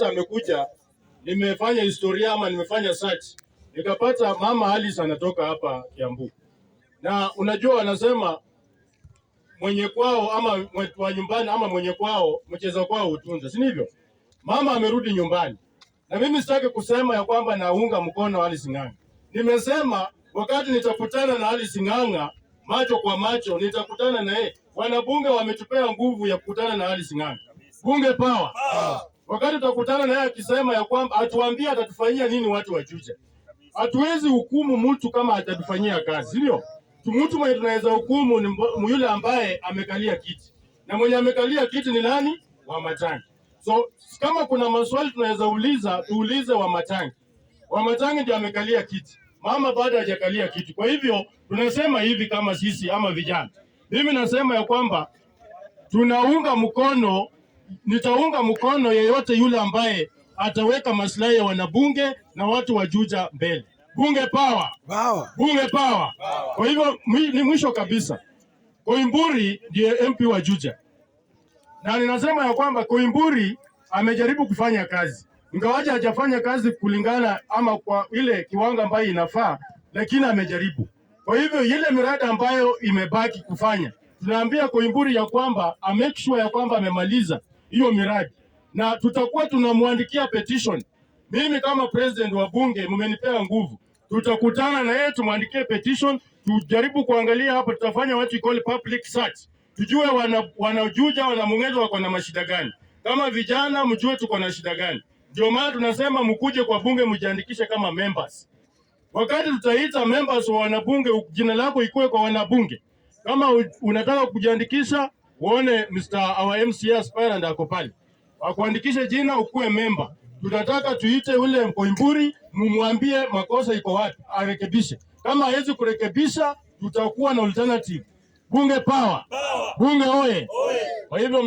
Amekuja, nimefanya historia ama nimefanya search, nikapata mama Alice anatoka hapa Kiambu, na unajua wanasema mwenye kwao ama wa nyumbani ama mwenye kwao mcheza kwao utunza, si ndivyo? Mama amerudi nyumbani, na mimi sitaki kusema ya kwamba naunga mkono Alice Ng'ang'a. Nimesema wakati nitakutana na Alice Ng'ang'a macho kwa macho, nitakutana na yeye. Wanabunge wametupea nguvu ya kukutana na Alice Ng'ang'a, bunge power. Wakati tutakutana na yeye akisema ya kwamba atuambie atatufanyia nini watu wa Juja. Hatuwezi hukumu mtu kama atatufanyia kazi, ndio? Mtu mwenye tunaweza hukumu ni yule ambaye amekalia kiti. Na mwenye amekalia kiti ni nani? Wamatangi. So kama kuna maswali tunaweza uliza, tuulize Wamatangi. Wamatangi ndio amekalia kiti. Mama bado hajakalia kiti. Kwa hivyo tunasema hivi kama sisi ama vijana. Mimi nasema ya kwamba tunaunga mkono, nitaunga mkono yeyote yule ambaye ataweka maslahi ya wanabunge na watu wa Juja mbele. Bunge power. Bunge power. Kwa hivyo ni mwisho kabisa, Koimburi ndiye MP wa Juja, na ninasema ya kwamba Koimburi amejaribu kufanya kazi, ingawaje hajafanya kazi kulingana ama kwa ile kiwango ambayo inafaa, lakini amejaribu. Kwa hivyo ile miradi ambayo imebaki kufanya, tunaambia Koimburi ya kwamba make sure ya kwamba amemaliza hiyo miradi, na tutakuwa tunamwandikia petition. Mimi kama president wa bunge, mmenipea nguvu, tutakutana na yeye tumwandikie petition, tujaribu kuangalia hapo, tutafanya what we call public search, tujue wanajuja wanamung'ezo wako na mashida gani. Kama vijana mjue tuko na shida gani. Ndio maana tunasema mkuje kwa bunge mjiandikishe kama members. Wakati tutaita members wa wanabunge, jina lako ikuwe kwa wanabunge. Kama unataka kujiandikisha, uone our MCA aspirant ako pale, akuandikishe jina ukuwe member. Tunataka tuite ule Koimburi, mumwambie makosa iko wapi, arekebishe. Kama hawezi kurekebisha, tutakuwa na alternative. Bunge power. Bunge oye. Kwa hivyo